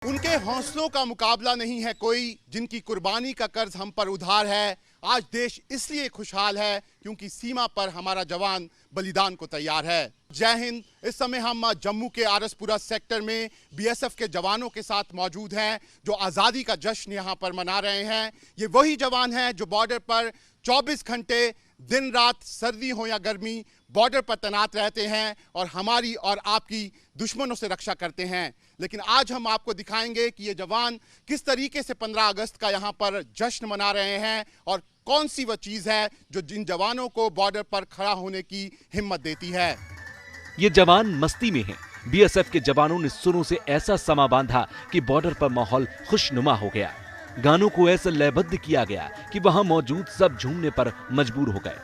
उनके हौसलों का मुकाबला नहीं है कोई, जिनकी कुर्बानी का कर्ज हम पर उधार है। आज देश इसलिए खुशहाल है क्योंकि सीमा पर हमारा जवान बलिदान को तैयार है। जय हिंद। इस समय हम जम्मू के आरसपुरा सेक्टर में बीएसएफ के जवानों के साथ मौजूद हैं जो आज़ादी का जश्न यहाँ पर मना रहे हैं। ये वही जवान हैं जो बॉर्डर पर 24 घंटे दिन रात सर्दी हो या गर्मी बॉर्डर पर तैनात रहते हैं और हमारी और आपकी दुश्मनों से रक्षा करते हैं। लेकिन आज हम आपको दिखाएंगे कि ये जवान किस तरीके से 15 अगस्त का यहाँ पर जश्न मना रहे हैं और कौन सी वह चीज़ है जो जिन जवानों को बॉर्डर पर खड़ा होने की हिम्मत देती है। ये जवान मस्ती में हैं। बीएसएफ के जवानों ने सुरों से ऐसा समा बांधा कि बॉर्डर पर माहौल खुशनुमा हो गया। गानों को ऐसा लयबद्ध किया गया कि वहां मौजूद सब झूमने पर मजबूर हो गए।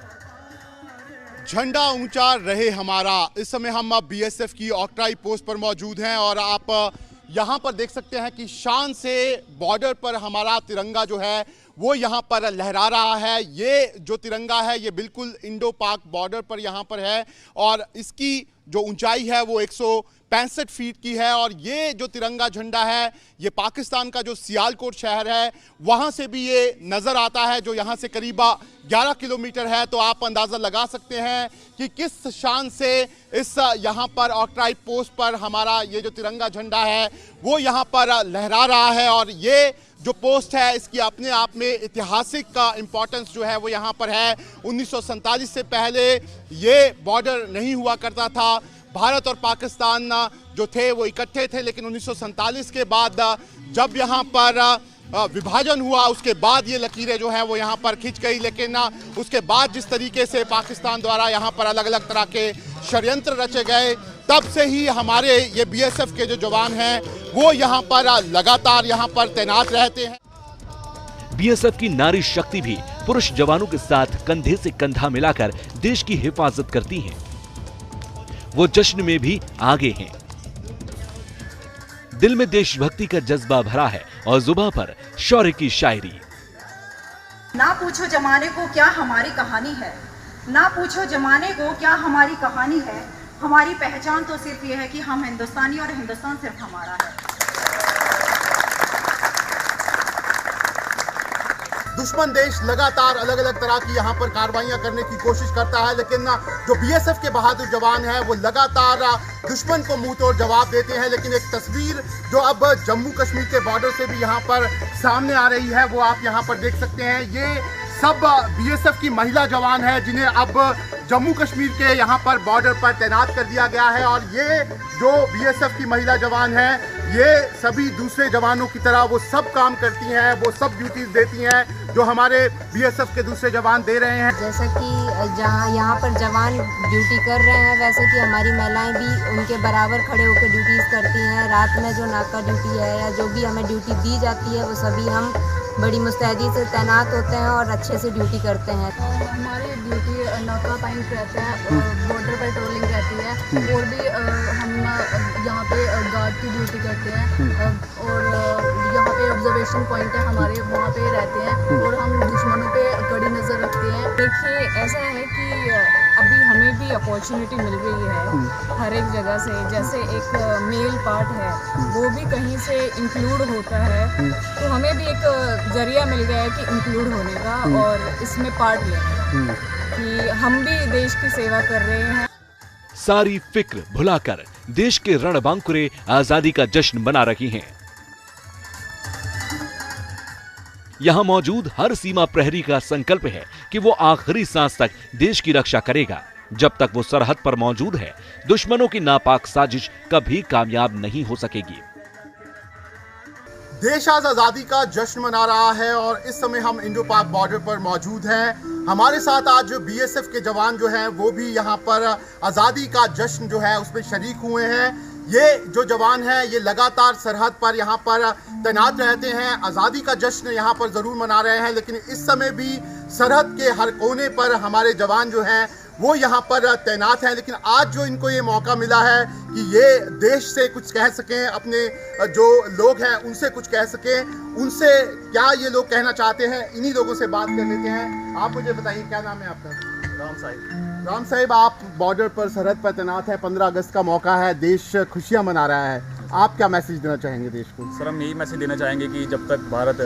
झंडा ऊंचा रहे हमारा। इस समय हम बीएसएफ की ऑक्ट्राई पोस्ट पर मौजूद हैं और आप यहां पर देख सकते हैं कि शान से बॉर्डर पर हमारा तिरंगा जो है वो यहाँ पर लहरा रहा है। ये जो तिरंगा है ये बिल्कुल इंडो पाक बॉर्डर पर यहाँ पर है और इसकी जो ऊंचाई है वो 165 फीट की है और ये जो तिरंगा झंडा है ये पाकिस्तान का जो सियालकोट शहर है वहाँ से भी ये नज़र आता है, जो यहाँ से करीब 11 किलोमीटर है। तो आप अंदाज़ा लगा सकते हैं कि किस शान से इस यहाँ पर ऑक्ट्राई पोस्ट पर हमारा ये जो तिरंगा झंडा है वो यहाँ पर लहरा रहा है। और ये जो पोस्ट है इसकी अपने आप में ऐतिहासिक का इम्पोर्टेंस जो है वो यहाँ पर है। 1947 से पहले ये बॉर्डर नहीं हुआ करता था। भारत और पाकिस्तान जो थे वो इकट्ठे थे, लेकिन 1947 के बाद जब यहाँ पर विभाजन हुआ उसके बाद ये लकीरें जो है वो यहाँ पर खिंच गई। लेकिन उसके बाद जिस तरीके से पाकिस्तान द्वारा यहाँ पर अलग अलग तरह के षड्यंत्र रचे गए, तब से ही हमारे ये बीएसएफ के जो जवान हैं वो यहाँ पर लगातार यहाँ पर तैनात रहते हैं। बीएसएफ की नारी शक्ति भी पुरुष जवानों के साथ कंधे से कंधा मिलाकर देश की हिफाजत करती है। वो जश्न में भी आगे हैं। दिल में देशभक्ति का जज्बा भरा है और जुबान पर शौर्य की शायरी। ना पूछो जमाने को क्या हमारी कहानी है, ना पूछो जमाने को क्या हमारी कहानी है। हमारी पहचान तो सिर्फ ये है कि हम हिंदुस्तानी और हिंदुस्तान सिर्फ हमारा है। दुश्मन देश लगातार अलग अलग तरह की यहाँ पर कार्रवाइयाँ करने की कोशिश करता है, लेकिन जो बीएसएफ के बहादुर जवान हैं वो लगातार दुश्मन को मुंह तोड़ जवाब देते हैं। लेकिन एक तस्वीर जो अब जम्मू कश्मीर के बॉर्डर से भी यहाँ पर सामने आ रही है वो आप यहाँ पर देख सकते हैं। ये सब बीएसएफ की महिला जवान है जिन्हें अब जम्मू कश्मीर के यहाँ पर बॉर्डर पर तैनात कर दिया गया है। और ये जो बीएसएफ की महिला जवान है ये सभी दूसरे जवानों की तरह वो सब काम करती हैं, वो सब ड्यूटीज देती हैं जो हमारे बीएसएफ के दूसरे जवान दे रहे हैं। जैसा कि जहाँ यहाँ पर जवान ड्यूटी कर रहे हैं वैसे कि हमारी महिलाएं भी उनके बराबर खड़े होकर ड्यूटीज करती हैं। रात में जो नाका ड्यूटी है या जो भी हमें ड्यूटी दी जाती है वो सभी हम बड़ी मुस्तैदी से तैनात होते हैं और अच्छे से ड्यूटी करते हैं। हमारी ड्यूटी नाका टाइम रहता है, बॉर्डर पेट्रोलिंग रहती है और भी हम यहाँ पे गार्ड की ड्यूटी करते हैं और यहाँ पे ऑब्जर्वेशन पॉइंट है हमारे, वहाँ पे रहते हैं और हम दुश्मनों पे कड़ी नज़र रखते हैं। देखिए ऐसा है कि अभी हमें भी अपॉर्चुनिटी मिल रही है हर एक जगह से। जैसे एक मेल पार्ट है वो भी कहीं से इंक्लूड होता है, तो हमें भी एक जरिया मिल गया है कि इंक्लूड होने का और इसमें पार्ट लेने का कि हम भी देश की सेवा कर रहे हैं। सारी फिक्र भुलाकर देश के रणबांकुरे आजादी का जश्न मना रही हैं। यहां मौजूद हर सीमा प्रहरी का संकल्प है कि वो आखिरी सांस तक देश की रक्षा करेगा। जब तक वो सरहद पर मौजूद है दुश्मनों की नापाक साजिश कभी कामयाब नहीं हो सकेगी। देश आज आज़ादी का जश्न मना रहा है और इस समय हम इंडो पाक बॉर्डर पर मौजूद हैं। हमारे साथ आज बीएसएफ के जवान जो हैं वो भी यहाँ पर आज़ादी का जश्न जो है उसमें शरीक हुए हैं। ये जो जवान हैं ये लगातार सरहद पर यहाँ पर तैनात रहते हैं, आज़ादी का जश्न यहाँ पर ज़रूर मना रहे हैं। लेकिन इस समय भी सरहद के हर कोने पर हमारे जवान जो हैं वो यहाँ पर तैनात हैं। लेकिन आज जो इनको ये मौका मिला है कि ये देश से कुछ कह सकें, अपने जो लोग हैं उनसे कुछ कह सकें, उनसे क्या ये लोग कहना चाहते हैं, इन्हीं लोगों से बात कर लेते हैं। आप मुझे बताइए क्या नाम है आपका? राम साहिब। राम साहिब, आप बॉर्डर पर सरहद पर तैनात हैं, 15 अगस्त का मौका है, देश खुशियाँ मना रहा है, आप क्या मैसेज देना चाहेंगे देश को? सर हम यही मैसेज देना चाहेंगे कि जब तक भारत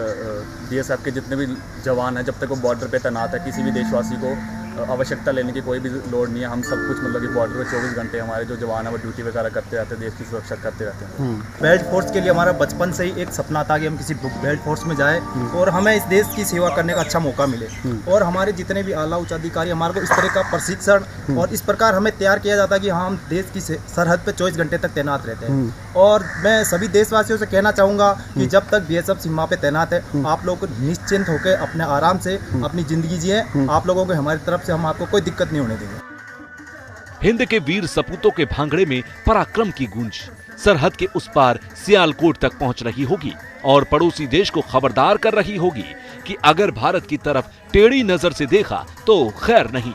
बीएसएफ के जितने भी जवान हैं, जब तक वो बॉर्डर पे तैनात है, किसी भी देशवासी को आवश्यकता लेने की कोई भी लोड नहीं है। हम सब कुछ मतलब कि बॉर्डर पे 24 घंटे हमारे जो जवान है वो ड्यूटी वगैरह करते रहते हैं, देश की सुरक्षा करते रहते हैं। बेल्ट फोर्स के लिए हमारा बचपन से ही एक सपना था कि हम किसी बेल्ट फोर्स में जाए और हमें इस देश की सेवा करने का अच्छा मौका मिले। और हमारे जितने भी आला उच्च अधिकारी हमारे को इस तरह का प्रशिक्षण और इस प्रकार हमें तैयार किया जाता है कि हाँ हम देश की सरहद पे 24 घंटे तक तैनात रहते हैं। और मैं सभी देशवासियों से कहना चाहूँगा कि जब तक बीएसएफ सीमा पे तैनात है, आप लोग निश्चिंत होकर अपने आराम से अपनी ज़िंदगी जिए। आप लोगों को हमारी तरफ से हम आपको कोई दिक्कत नहीं होने देंगे। हिंद के वीर सपूतों के भांगड़े में पराक्रम की गूंज सरहद के उस पार सियालकोट तक पहुंच रही होगी और पड़ोसी देश को खबरदार कर रही होगी कि अगर भारत की तरफ टेढ़ी नजर से देखा तो खैर नहीं।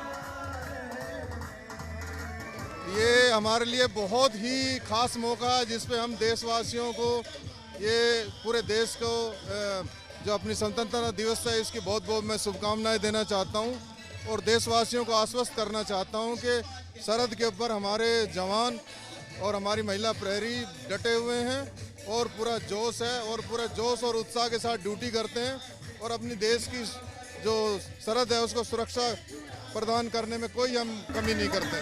ये हमारे लिए बहुत ही खास मौका है जिस पे हम देशवासियों को, ये पूरे देश को जो अपनी स्वतंत्रता दिवस है इसकी बहुत बहुत मैं शुभकामनाएं देना चाहता हूं और देशवासियों को आश्वस्त करना चाहता हूं कि सरहद के ऊपर हमारे जवान और हमारी महिला प्रहरी डटे हुए हैं और पूरा जोश है और पूरे जोश और उत्साह के साथ ड्यूटी करते हैं और अपनी देश की जो सरहद है उसको सुरक्षा प्रदान करने में कोई हम कमी नहीं करते।